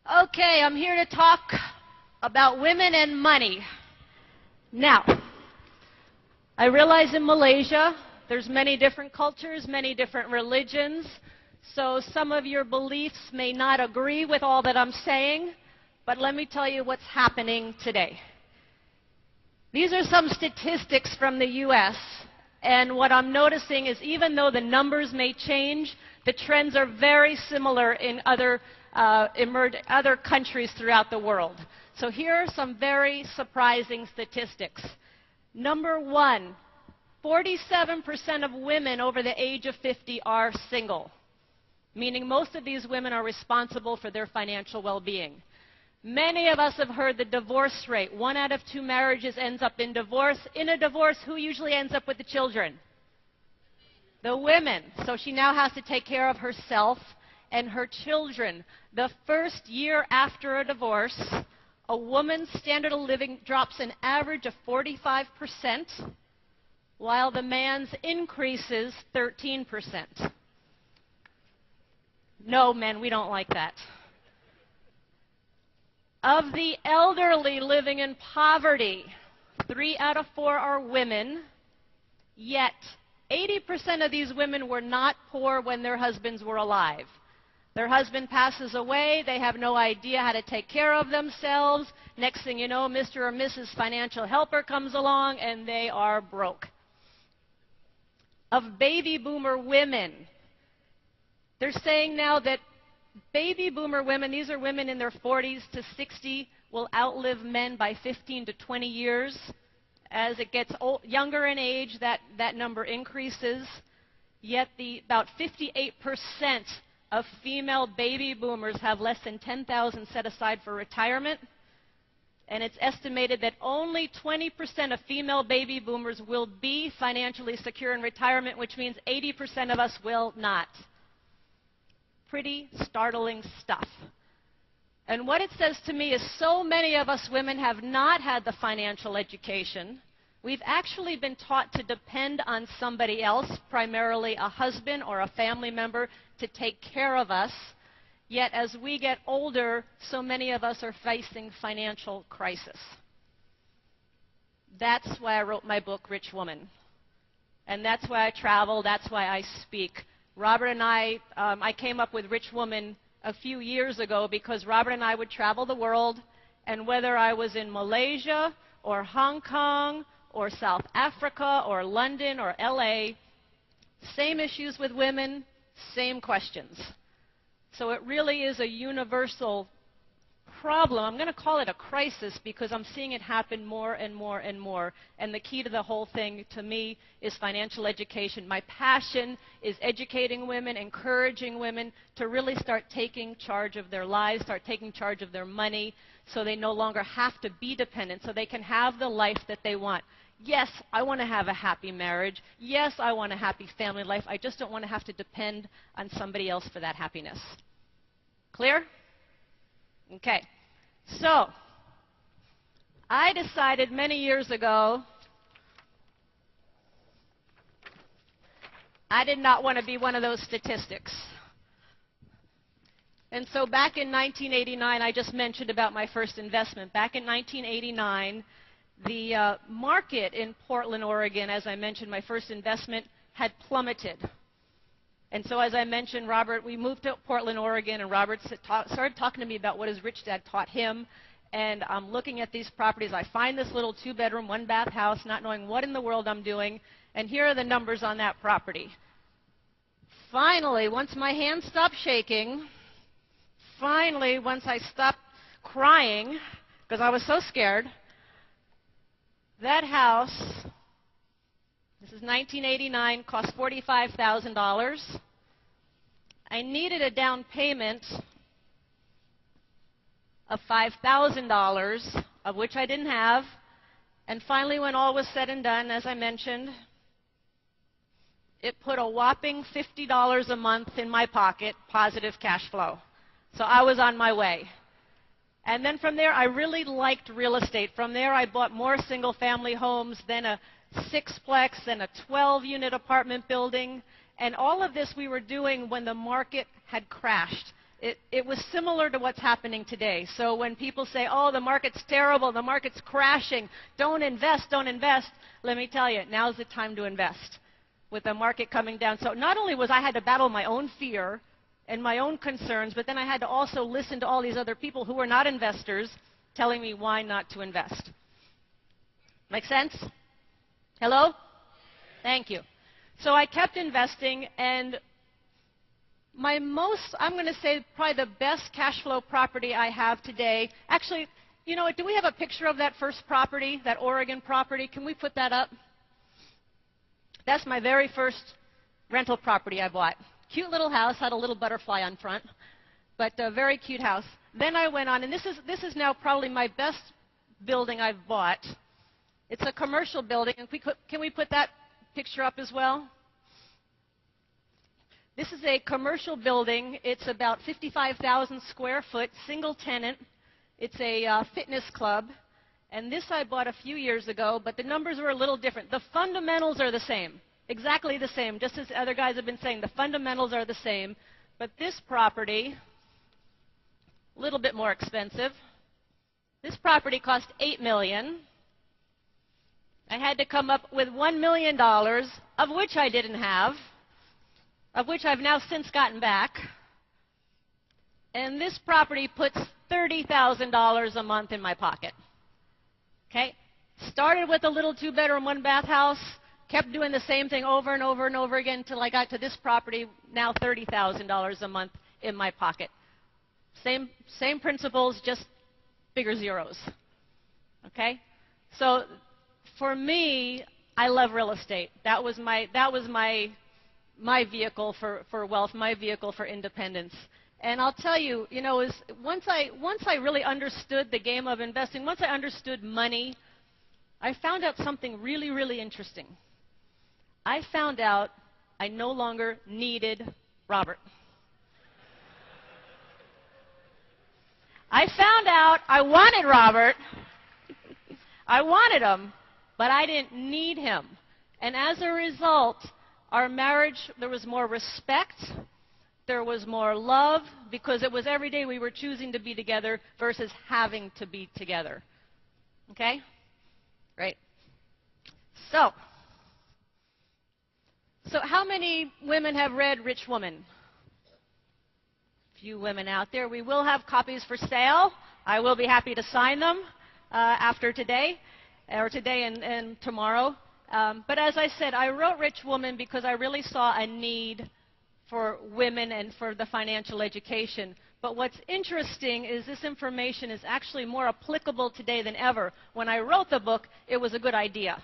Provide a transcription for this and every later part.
Okay, I'm here to talk about women and money. Now, I realize in Malaysia there's many different cultures, many different religions, so some of your beliefs may not agree with all that I'm saying, but let me tell you what's happening today. These are some statistics from the U.S., and what I'm noticing is even though the numbers may change, the trends are very similar in other countries throughout the world. So here are some very surprising statistics. Number one, 47% of women over the age of 50 are single, meaning most of these women are responsible for their financial well-being. Many of us have heard the divorce rate. 1 out of 2 marriages ends up in divorce. In a divorce, who usually ends up with the children? The women. So she now has to take care of herself and her children. The first year after a divorce, a woman's standard of living drops an average of 45%, while the man's increases 13%. No, men, we don't like that. Of the elderly living in poverty, 3 out of 4 are women, yet 80% of these women were not poor when their husbands were alive. Their husband passes away, they have no idea how to take care of themselves. Next thing you know, Mr. or Mrs. Financial Helper comes along and they are broke. Of baby boomer women, they're saying now that baby boomer women, these are women in their 40s to 60, will outlive men by 15 to 20 years. As it gets younger in age, that number increases. Yet about 58% of female baby boomers have less than $10,000 set aside for retirement. And it's estimated that only 20% of female baby boomers will be financially secure in retirement, which means 80% of us will not. Pretty startling stuff. And what it says to me is so many of us women have not had the financial education. We've actually been taught to depend on somebody else, primarily a husband or a family member, to take care of us. Yet as we get older, so many of us are facing financial crisis. That's why I wrote my book, Rich Woman. And that's why I travel, that's why I speak. Robert and I came up with Rich Woman a few years ago because Robert and I would travel the world, and whether I was in Malaysia or Hong Kong or South Africa or London or LA, same issues with women, same questions. So it really is a universal problem. I'm going to call it a crisis because I'm seeing it happen more and more and more. And the key to the whole thing, to me, is financial education. My passion is educating women, encouraging women to really start taking charge of their lives, start taking charge of their money, so they no longer have to be dependent, so they can have the life that they want. Yes, I want to have a happy marriage. Yes, I want a happy family life. I just don't want to have to depend on somebody else for that happiness. Clear? Okay. So, I decided many years ago I did not want to be one of those statistics. And so back in 1989, I just mentioned about my first investment. Back in 1989, the market in Portland, Oregon, as I mentioned, my first investment had plummeted. And so as I mentioned, Robert, we moved to Portland, Oregon, and Robert started talking to me about what his rich dad taught him. And I'm looking at these properties. I find this little 2-bedroom, 1-bath house, not knowing what in the world I'm doing. And here are the numbers on that property. Finally, once my hands stopped shaking, finally, once I stopped crying, because I was so scared, that house, this is 1989, cost $45,000. I needed a down payment of $5,000, of which I didn't have. And finally, when all was said and done, as I mentioned, it put a whopping $50 a month in my pocket, positive cash flow. So I was on my way. And then from there, I really liked real estate. From there, I bought more single-family homes, then a 6-plex, then a 12-unit apartment building. And all of this we were doing when the market had crashed. it was similar to what's happening today. So when people say, oh, the market's terrible, the market's crashing, don't invest, let me tell you, now's the time to invest with the market coming down. So not only was I had to battle my own fear and my own concerns, but then I had to also listen to all these other people who were not investors telling me why not to invest. Make sense? Hello? Thank you. So I kept investing, and I'm going to say probably the best cash flow property I have today. Actually, you know what? Do we have a picture of that first property, that Oregon property? Can we put that up? That's my very first rental property I bought. Cute little house, had a little butterfly on front, but a very cute house. Then I went on, and this is now probably my best building I've bought. It's a commercial building. Can we put that picture up as well? This is a commercial building. It's about 55,000 square foot, single tenant. It's a fitness club. And this I bought a few years ago, but the numbers were a little different. The fundamentals are the same, exactly the same, just as other guys have been saying. The fundamentals are the same. But this property, a little bit more expensive. This property cost $8 million. I had to come up with $1 million, of which I didn't have, of which I've now since gotten back. And this property puts $30,000 a month in my pocket. Okay? Started with a little 2-bedroom, 1-bath house, kept doing the same thing over and over and over again until I got to this property, now $30,000 a month in my pocket. Same principles, just bigger zeros. Okay? So for me, I love real estate. That was my vehicle for wealth, my vehicle for independence. And I'll tell you, you know, once I really understood the game of investing, once I understood money, I found out something really, really interesting. I found out I no longer needed Robert. I found out I wanted Robert. I wanted him, but I didn't need him. And as a result, our marriage, there was more respect, there was more love, because it was every day we were choosing to be together versus having to be together. Okay? Right. So how many women have read Rich Woman? Few women out there. We will have copies for sale. I will be happy to sign them after today, or today and tomorrow. But as I said, I wrote Rich Woman because I really saw a need for women and for the financial education. But what's interesting is this information is actually more applicable today than ever. When I wrote the book, it was a good idea.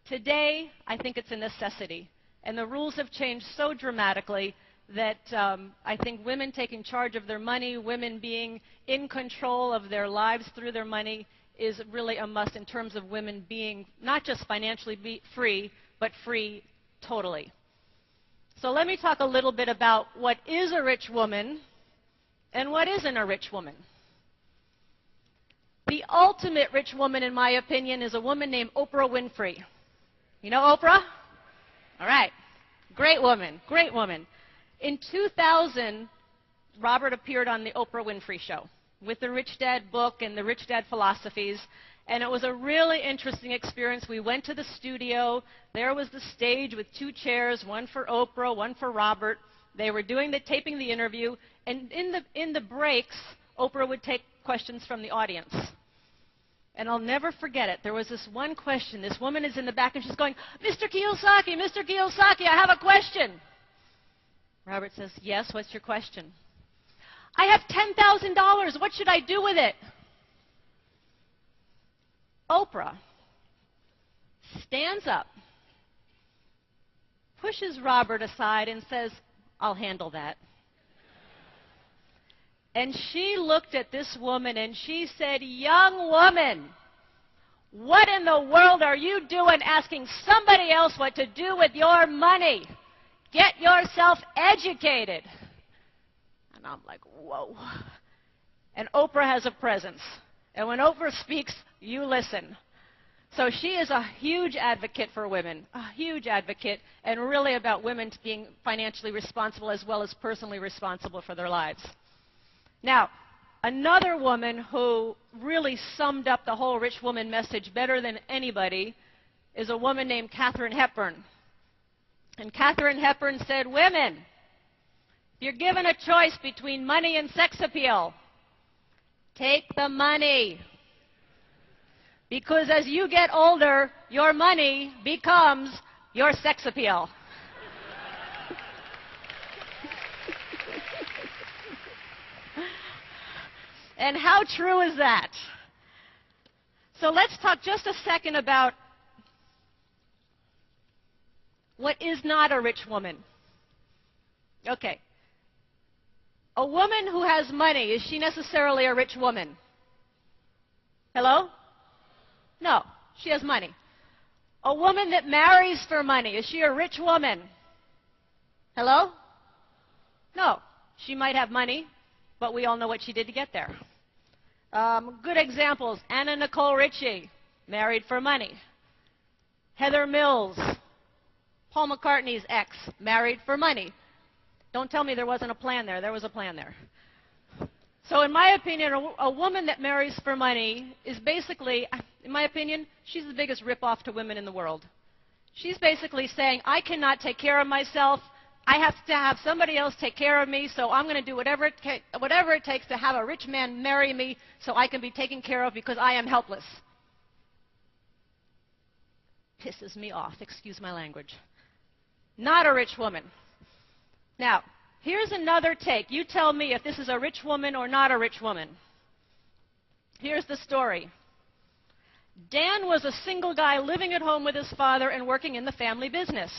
Today, I think it's a necessity. And the rules have changed so dramatically that I think women taking charge of their money, women being in control of their lives through their money, is really a must in terms of women being not just financially free, but free totally. So let me talk a little bit about what is a rich woman and what isn't a rich woman. The ultimate rich woman, in my opinion, is a woman named Oprah Winfrey. You know Oprah? All right. Great woman. Great woman. In 2000, Robert appeared on the Oprah Winfrey Show with the Rich Dad book and the Rich Dad philosophies. And it was a really interesting experience. We went to the studio. There was the stage with 2 chairs, one for Oprah, one for Robert. They were taping the interview. And in the breaks, Oprah would take questions from the audience. And I'll never forget it. There was this one question. This woman is in the back, and she's going, Mr. Kiyosaky, I have a question. Robert says, yes, what's your question? I have $10,000. What should I do with it? Oprah stands up, pushes Robert aside, and says, I'll handle that. And she looked at this woman and she said, young woman, what in the world are you doing asking somebody else what to do with your money? Get yourself educated. And I'm like, whoa. And Oprah has a presence. And when Oprah speaks, you listen. So she is a huge advocate for women, a huge advocate, and really about women being financially responsible as well as personally responsible for their lives. Now, another woman who really summed up the whole rich woman message better than anybody is a woman named Katharine Hepburn. And Katharine Hepburn said, women, if you're given a choice between money and sex appeal, take the money. Because as you get older, your money becomes your sex appeal. And how true is that? So let's talk just a second about what is not a rich woman. Okay. A woman who has money, is she necessarily a rich woman? Hello? No, she has money. A woman that marries for money, is she a rich woman? Hello? No, she might have money, but we all know what she did to get there. Good examples, Anna Nicole Richie, married for money. Heather Mills, Paul McCartney's ex, married for money. Don't tell me there wasn't a plan there. There was a plan there. So in my opinion, a woman that marries for money is basically, in my opinion, she's the biggest ripoff to women in the world. She's basically saying, I cannot take care of myself. I have to have somebody else take care of me, so I'm going to do whatever it takes to have a rich man marry me so I can be taken care of because I am helpless. Pisses me off. Excuse my language. Not a rich woman. Now, here's another take. You tell me if this is a rich woman or not a rich woman. Here's the story. Dan was a single guy living at home with his father and working in the family business.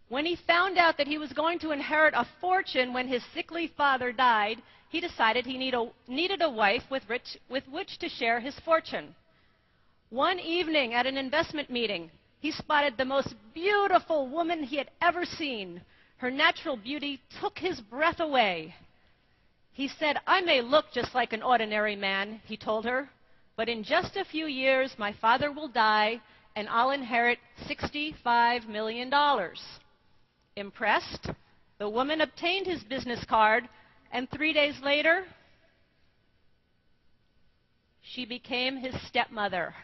When he found out that he was going to inherit a fortune when his sickly father died, he decided he needed a wife with which to share his fortune. One evening at an investment meeting, he spotted the most beautiful woman he had ever seen. Her natural beauty took his breath away. He said, I may look just like an ordinary man, he told her, but in just a few years, my father will die, and I'll inherit $65 million. Impressed, the woman obtained his business card, and 3 days later, she became his stepmother.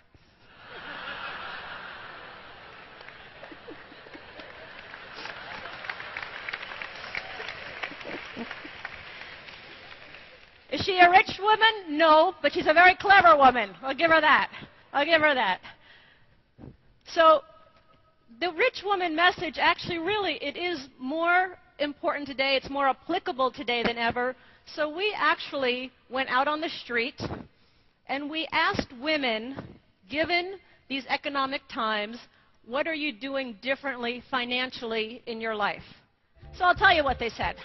Is she a rich woman? No, but she's a very clever woman. I'll give her that. I'll give her that. So the rich woman message actually really, it is more important today. It's more applicable today than ever. So we actually went out on the street and we asked women, given these economic times, what are you doing differently financially in your life? So I'll tell you what they said.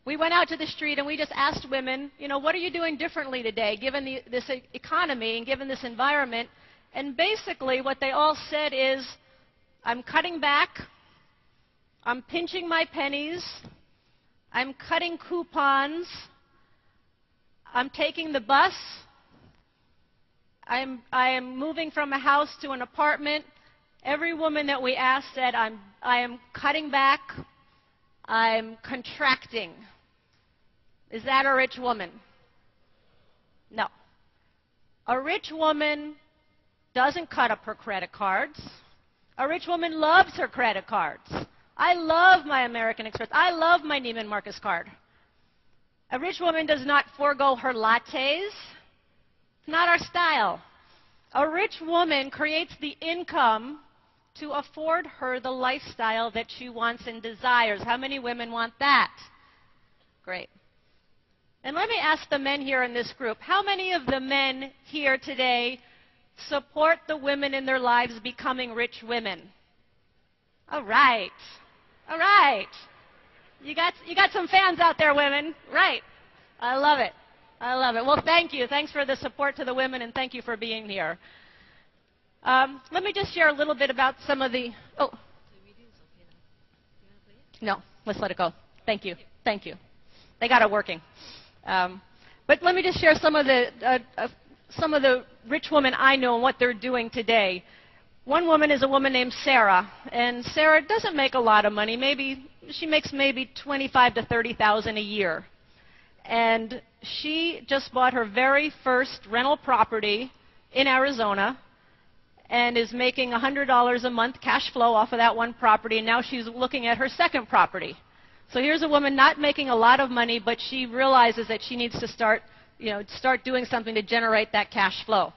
We went out to the street and we just asked women, you know, what are you doing differently today given this economy and given this environment? And basically what they all said is, I'm cutting back, I'm pinching my pennies, I'm cutting coupons, I'm taking the bus, I am moving from a house to an apartment. Every woman that we asked said, I am cutting back, I'm contracting. Is that a rich woman? No. A rich woman doesn't cut up her credit cards. A rich woman loves her credit cards. I love my American Express. I love my Neiman Marcus card. A rich woman does not forego her lattes. It's not our style. A rich woman creates the income to afford her the lifestyle that she wants and desires. How many women want that? Great. And let me ask the men here in this group, how many of the men here today support the women in their lives becoming rich women? All right. All right. You got some fans out there, women. Right. I love it. I love it. Well, thank you. Thanks for the support to the women, and thank you for being here. Let me just share a little bit about some of the... Oh. No, let's let it go. Thank you. Thank you. They got it working. But let me just share some of the rich women I know and what they're doing today. One woman is a woman named Sarah, and Sarah doesn't make a lot of money. She makes maybe $25,000 to $30,000 a year, and she just bought her very first rental property in Arizona and is making $100 a month cash flow off of that one property, and now she's looking at her second property. So here's a woman not making a lot of money, but she realizes that she needs to start doing something to generate that cash flow.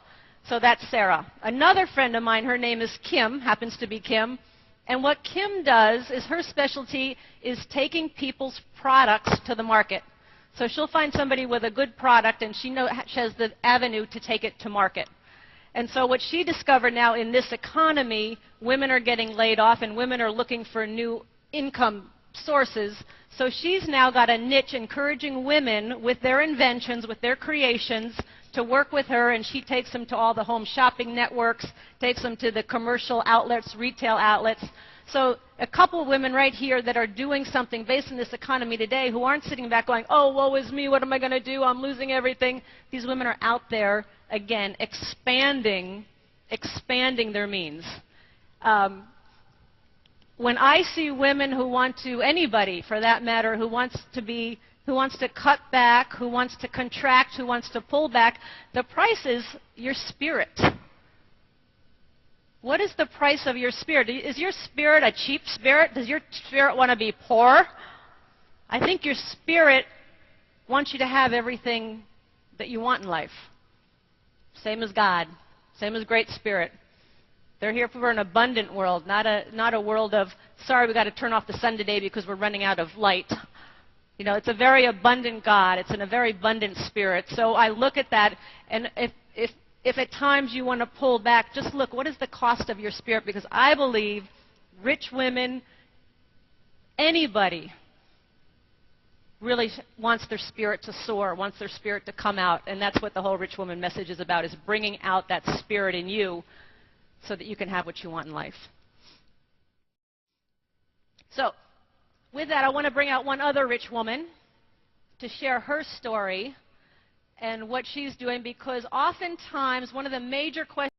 So that's Sarah. Another friend of mine, her name is Kim, happens to be Kim, and what Kim does is her specialty is taking people's products to the market. So she'll find somebody with a good product, and she has the avenue to take it to market. And so what she discovered now in this economy, women are getting laid off and women are looking for new income sources. So she's now got a niche encouraging women with their inventions, with their creations, to work with her, and she takes them to all the home shopping networks, takes them to the commercial outlets, retail outlets. So a couple of women right here that are doing something based on this economy today who aren't sitting back going, oh, woe is me, what am I going to do? I'm losing everything. These women are out there, again, expanding their means. When I see women who want to, anybody for that matter, who wants to cut back, who wants to contract, who wants to pull back, the price is your spirit. What is the price of your spirit? Is your spirit a cheap spirit? Does your spirit want to be poor? I think your spirit wants you to have everything that you want in life. Same as God, same as Great Spirit. They're here for an abundant world, not a world of, sorry, we've got to turn off the sun today because we're running out of light. You know, it's a very abundant God. It's in a very abundant spirit. So I look at that, and if at times you want to pull back, just look, what is the cost of your spirit? Because I believe rich women, anybody, really wants their spirit to soar, wants their spirit to come out. And that's what the whole Rich Woman message is about, is bringing out that spirit in you so that you can have what you want in life. So with that, I want to bring out one other rich woman to share her story and what she's doing, because oftentimes one of the major questions